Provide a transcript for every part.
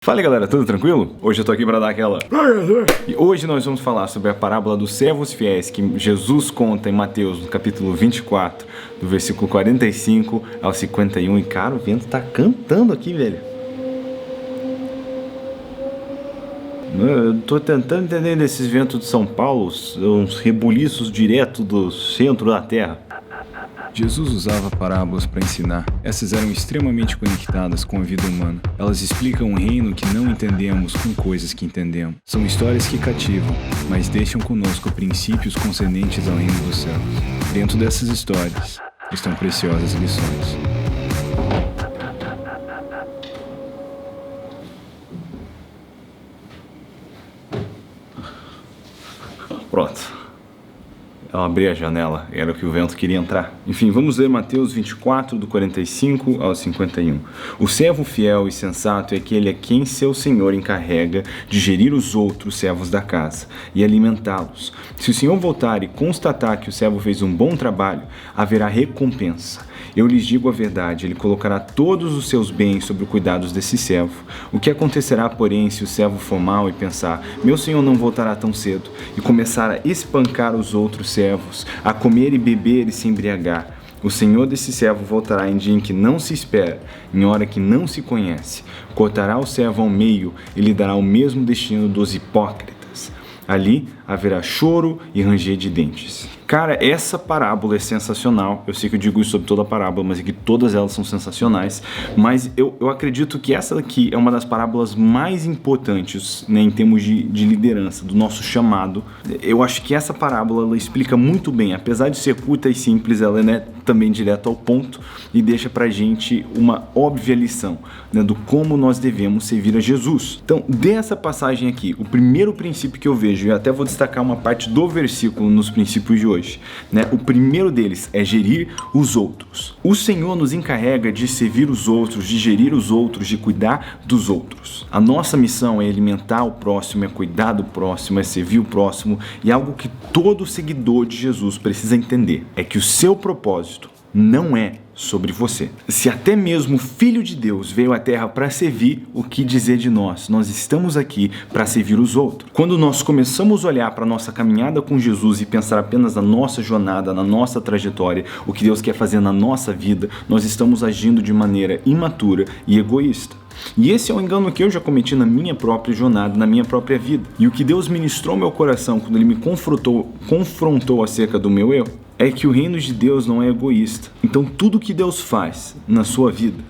Fala aí, galera, tudo tranquilo? Hoje eu tô aqui para dar aquela... E hoje nós vamos falar sobre a parábola dos servos fiéis que Jesus conta em Mateus, no capítulo 24, do versículo 45 ao 51. E cara, o vento tá cantando aqui, velho. Eu tô tentando entender desses ventos de São Paulo, uns rebuliços direto do centro da terra. Jesus usava parábolas para ensinar. Essas eram extremamente conectadas com a vida humana. Elas explicam um reino que não entendemos com coisas que entendemos. São histórias que cativam, mas deixam conosco princípios concernentes ao reino dos céus. Dentro dessas histórias estão preciosas lições. Pronto. Eu abri a janela, era o que o vento queria entrar. Enfim, vamos ler Mateus 24, do 45 ao 51. O servo fiel e sensato é aquele a quem seu senhor encarrega de gerir os outros servos da casa e alimentá-los. Se o senhor voltar e constatar que o servo fez um bom trabalho, haverá recompensa. Eu lhes digo a verdade, ele colocará todos os seus bens sob os cuidados desse servo. O que acontecerá, porém, se o servo for mau e pensar, meu senhor não voltará tão cedo, e começar a espancar os outros servos, a comer e beber e se embriagar? O senhor desse servo voltará em dia em que não se espera, em hora que não se conhece. Cortará o servo ao meio e lhe dará o mesmo destino dos hipócritas. Ali haverá choro e ranger de dentes. Cara, essa parábola é sensacional. Eu sei que eu digo isso sobre toda a parábola, mas é que todas elas são sensacionais. Mas eu acredito que essa daqui é uma das parábolas mais importantes, né, em termos de liderança, do nosso chamado. Eu acho que essa parábola ela explica muito bem. Apesar de ser curta e simples, ela é, né, também direto ao ponto e deixa pra gente uma óbvia lição, né, do como nós devemos servir a Jesus. Então, dessa passagem aqui, o primeiro princípio que eu vejo, e até vou destacar uma parte do versículo nos princípios de hoje, né? O primeiro deles é gerir os outros. O Senhor nos encarrega de servir os outros, de gerir os outros, de cuidar dos outros. A nossa missão é alimentar o próximo, é cuidar do próximo, é servir o próximo, e algo que todo seguidor de Jesus precisa entender é que o seu propósito não é sobre você. Se até mesmo o Filho de Deus veio à Terra para servir, o que dizer de nós? Nós estamos aqui para servir os outros. Quando nós começamos a olhar para a nossa caminhada com Jesus e pensar apenas na nossa jornada, na nossa trajetória, o que Deus quer fazer na nossa vida, nós estamos agindo de maneira imatura e egoísta. E esse é um engano que eu já cometi na minha própria jornada, na minha própria vida. E o que Deus ministrou ao meu coração quando Ele me confrontou acerca do meu erro, é que o reino de Deus não é egoísta. Então tudo que Deus faz na sua vida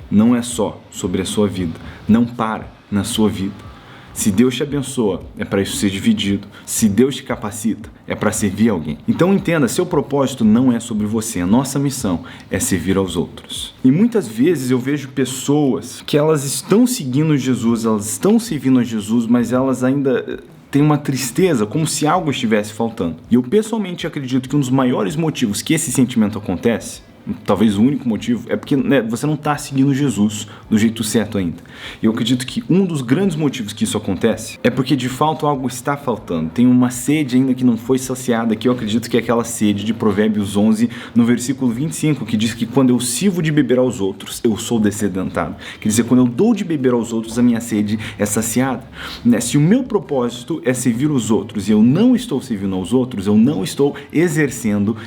não é só sobre a sua vida, não para na sua vida. Se Deus te abençoa, é para isso ser dividido. Se Deus te capacita, é para servir alguém. Então entenda, seu propósito não é sobre você. A nossa missão é servir aos outros. E muitas vezes eu vejo pessoas que elas estão seguindo Jesus, elas estão servindo a Jesus, mas elas ainda tem uma tristeza, como se algo estivesse faltando. E eu pessoalmente acredito que um dos maiores motivos que esse sentimento acontece, talvez o único motivo, é porque, né, você não está seguindo Jesus do jeito certo ainda. E eu acredito que um dos grandes motivos que isso acontece é porque de fato algo está faltando. Tem uma sede ainda que não foi saciada, que eu acredito que é aquela sede de Provérbios 11, no versículo 25, que diz que quando eu sirvo de beber aos outros, eu sou descedentado. Quer dizer, quando eu dou de beber aos outros, a minha sede é saciada. Né? Se o meu propósito é servir os outros e eu não estou servindo aos outros, eu não estou exercitando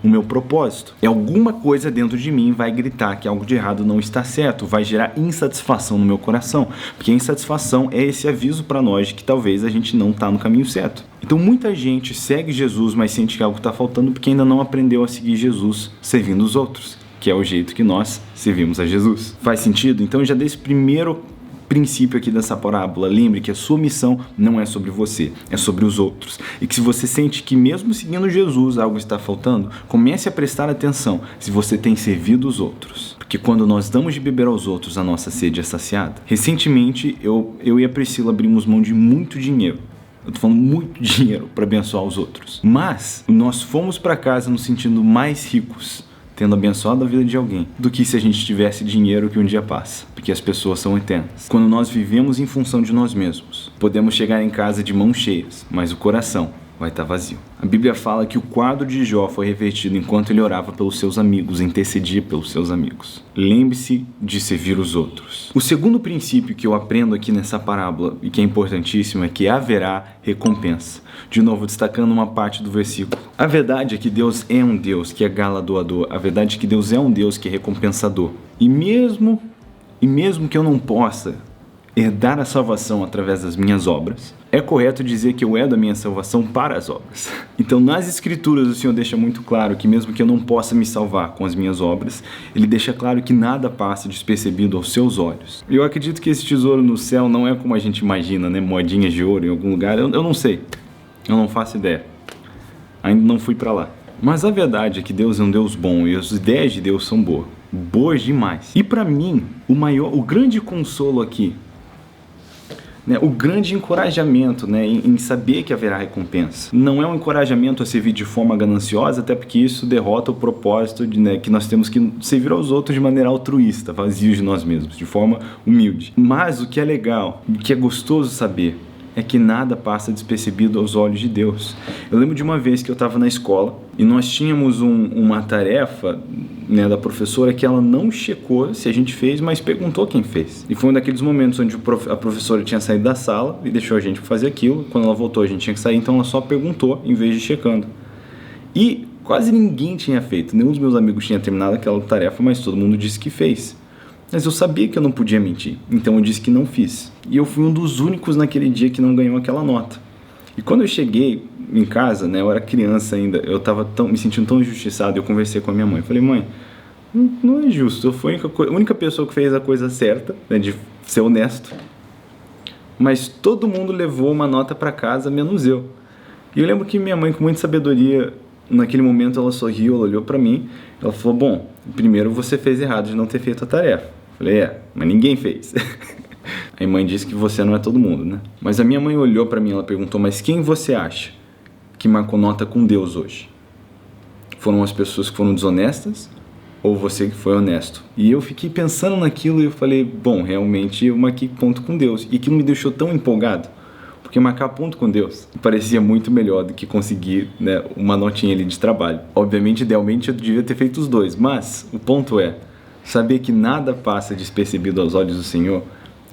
o meu propósito. E alguma coisa dentro de mim vai gritar que algo de errado não está certo, vai gerar insatisfação no meu coração, porque a insatisfação é esse aviso para nós de que talvez a gente não está no caminho certo. Então muita gente segue Jesus, mas sente que algo está faltando porque ainda não aprendeu a seguir Jesus servindo os outros, que é o jeito que nós servimos a Jesus. Faz sentido? Então já desse primeiro princípio aqui dessa parábola, lembre que a sua missão não é sobre você, é sobre os outros. E que se você sente que mesmo seguindo Jesus algo está faltando, comece a prestar atenção se você tem servido os outros. Porque quando nós damos de beber aos outros, a nossa sede é saciada. Recentemente, eu e a Priscila abrimos mão de muito dinheiro. Eu tô falando muito dinheiro para abençoar os outros. Mas nós fomos para casa nos sentindo mais ricos, tendo abençoado a vida de alguém, do que se a gente tivesse dinheiro que um dia passa, porque as pessoas são eternas. Quando nós vivemos em função de nós mesmos, podemos chegar em casa de mãos cheias, mas o coração vai estar vazio. A Bíblia fala que o quadro de Jó foi revertido enquanto ele orava pelos seus amigos, intercedia pelos seus amigos. Lembre-se de servir os outros. O segundo princípio que eu aprendo aqui nessa parábola, e que é importantíssimo, é que haverá recompensa. De novo, destacando uma parte do versículo. A verdade é que Deus é um Deus que é galardoador. A verdade é que Deus é um Deus que é recompensador. E mesmo que eu não possa herdar a salvação através das minhas obras, é correto dizer que eu herdo a minha salvação para as obras. Então, nas Escrituras, o Senhor deixa muito claro que mesmo que eu não possa me salvar com as minhas obras, Ele deixa claro que nada passa despercebido aos seus olhos. Eu acredito que esse tesouro no céu não é como a gente imagina, né? Moedinhas de ouro em algum lugar. Eu não sei. Eu não faço ideia. Ainda não fui para lá. Mas a verdade é que Deus é um Deus bom e as ideias de Deus são boas demais. E para mim, o grande consolo aqui, né, o grande encorajamento, né, em saber que haverá recompensa. Não é um encorajamento a servir de forma gananciosa, até porque isso derrota o propósito de, né, que nós temos que servir aos outros de maneira altruísta, vazios de nós mesmos, de forma humilde. Mas o que é legal, o que é gostoso saber, é que nada passa despercebido aos olhos de Deus. Eu lembro de uma vez que eu estava na escola e nós tínhamos uma tarefa, né, da professora que ela não checou se a gente fez, mas perguntou quem fez. E foi um daqueles momentos onde a professora tinha saído da sala e deixou a gente fazer aquilo. Quando ela voltou, a gente tinha que sair, então ela só perguntou em vez de checando. E quase ninguém tinha feito. Nenhum dos meus amigos tinha terminado aquela tarefa, mas todo mundo disse que fez. Mas eu sabia que eu não podia mentir, então eu disse que não fiz. E eu fui um dos únicos naquele dia que não ganhou aquela nota. E quando eu cheguei em casa, né, eu era criança ainda, eu estava me sentindo tão injustiçado, eu conversei com a minha mãe. Falei, mãe, não é justo, eu fui a única pessoa que fez a coisa certa, né, de ser honesto. Mas todo mundo levou uma nota para casa, menos eu. E eu lembro que minha mãe, com muita sabedoria, naquele momento ela sorriu, ela olhou para mim, ela falou, bom, primeiro você fez errado de não ter feito a tarefa. Falei, mas ninguém fez. A mãe disse que você não é todo mundo, né? Mas a minha mãe olhou pra mim, ela perguntou, mas quem você acha que marcou nota com Deus hoje? Foram as pessoas que foram desonestas ou você que foi honesto? E eu fiquei pensando naquilo e eu falei, bom, realmente eu marquei ponto com Deus. E aquilo me deixou tão empolgado, porque marcar ponto com Deus parecia muito melhor do que conseguir, né, uma notinha ali de trabalho. Obviamente, idealmente, eu devia ter feito os dois, mas o ponto é, saber que nada passa despercebido aos olhos do Senhor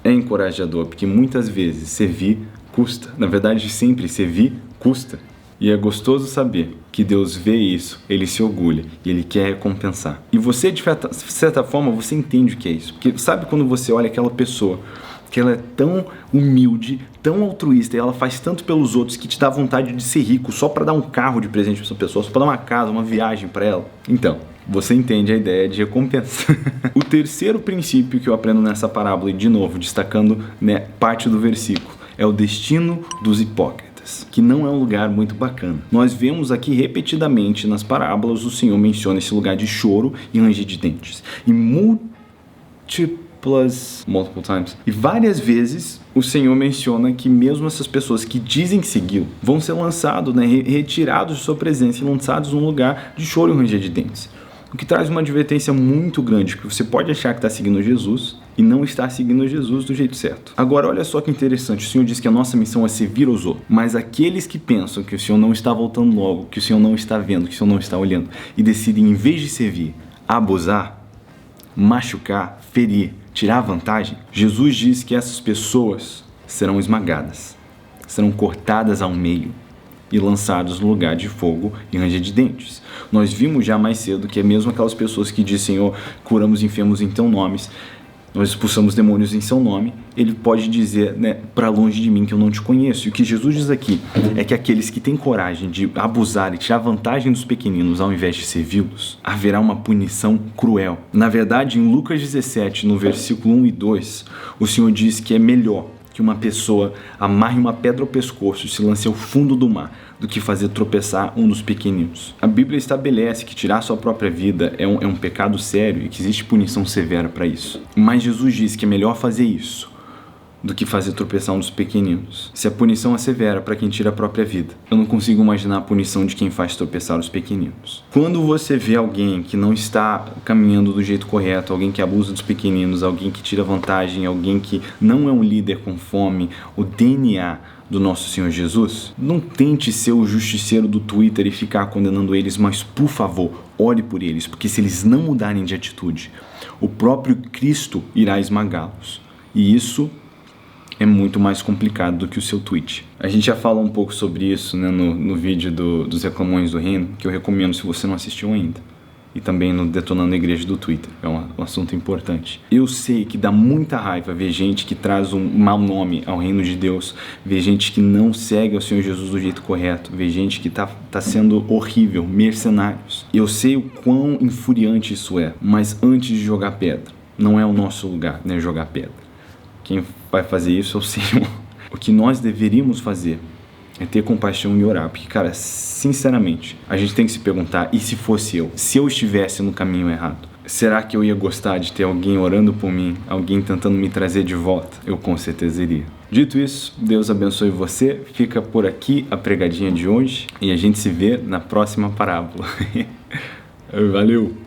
é encorajador, porque muitas vezes servir custa. Na verdade, sempre servir custa. E é gostoso saber que Deus vê isso, Ele se orgulha e Ele quer recompensar. E você, de certa forma, você entende o que é isso. Porque sabe quando você olha aquela pessoa que ela é tão humilde, tão altruísta, e ela faz tanto pelos outros que te dá vontade de ser rico só para dar um carro de presente para essa pessoa, só para dar uma casa, uma viagem para ela? Então, você entende a ideia de recompensa. O terceiro princípio que eu aprendo nessa parábola, e de novo, destacando, né, parte do versículo, é o destino dos hipócritas, que não é um lugar muito bacana. Nós vemos aqui repetidamente nas parábolas o Senhor menciona esse lugar de choro e ranger de dentes. E multiple times. E várias vezes o Senhor menciona que mesmo essas pessoas que dizem segui-lo vão ser lançados, né, retirados de sua presença e lançados num lugar de choro e ranger de dentes. O que traz uma advertência muito grande, porque você pode achar que está seguindo Jesus e não está seguindo Jesus do jeito certo. Agora, olha só que interessante, o Senhor diz que a nossa missão é servir aos outros, mas aqueles que pensam que o Senhor não está voltando logo, que o Senhor não está vendo, que o Senhor não está olhando, e decidem, em vez de servir, abusar, machucar, ferir, tirar vantagem, Jesus diz que essas pessoas serão esmagadas, serão cortadas ao meio e lançados no lugar de fogo e ranger de dentes. Nós vimos já mais cedo que é mesmo aquelas pessoas que dizem, Senhor, curamos enfermos em teu nome, nós expulsamos demônios em seu nome, ele pode dizer, né, para longe de mim que eu não te conheço. E o que Jesus diz aqui é que aqueles que têm coragem de abusar e tirar vantagem dos pequeninos ao invés de servi-los, haverá uma punição cruel. Na verdade, em Lucas 17, no versículo 1 e 2, o Senhor diz que é melhor que uma pessoa amarre uma pedra ao pescoço e se lance ao fundo do mar do que fazer tropeçar um dos pequeninos. A Bíblia estabelece que tirar sua própria vida é um pecado sério e que existe punição severa para isso. Mas Jesus diz que é melhor fazer isso do que fazer tropeçar um dos pequeninos. Se a punição é severa para quem tira a própria vida, eu não consigo imaginar a punição de quem faz tropeçar os pequeninos. Quando você vê alguém que não está caminhando do jeito correto, alguém que abusa dos pequeninos, alguém que tira vantagem, alguém que não é um líder conforme o DNA do nosso Senhor Jesus, não tente ser o justiceiro do Twitter e ficar condenando eles, mas por favor, ore por eles, porque se eles não mudarem de atitude, o próprio Cristo irá esmagá-los. E isso é muito mais complicado do que o seu tweet. A gente já fala um pouco sobre isso, né, no vídeo dos Reclamões do Reino, que eu recomendo se você não assistiu ainda. E também no Detonando a Igreja do Twitter, é um assunto importante. Eu sei que dá muita raiva ver gente que traz um mau nome ao reino de Deus, ver gente que não segue ao Senhor Jesus do jeito correto, ver gente que tá sendo horrível, mercenários. Eu sei o quão infuriante isso é, mas antes de jogar pedra, não é o nosso lugar, né, jogar pedra. Quem vai fazer isso é o Senhor. O que nós deveríamos fazer é ter compaixão e orar, porque, cara, sinceramente, a gente tem que se perguntar, e se fosse eu? Se eu estivesse no caminho errado, será que eu ia gostar de ter alguém orando por mim, alguém tentando me trazer de volta? Eu com certeza iria. Dito isso, Deus abençoe você, fica por aqui a pregadinha de hoje, e a gente se vê na próxima parábola. Valeu!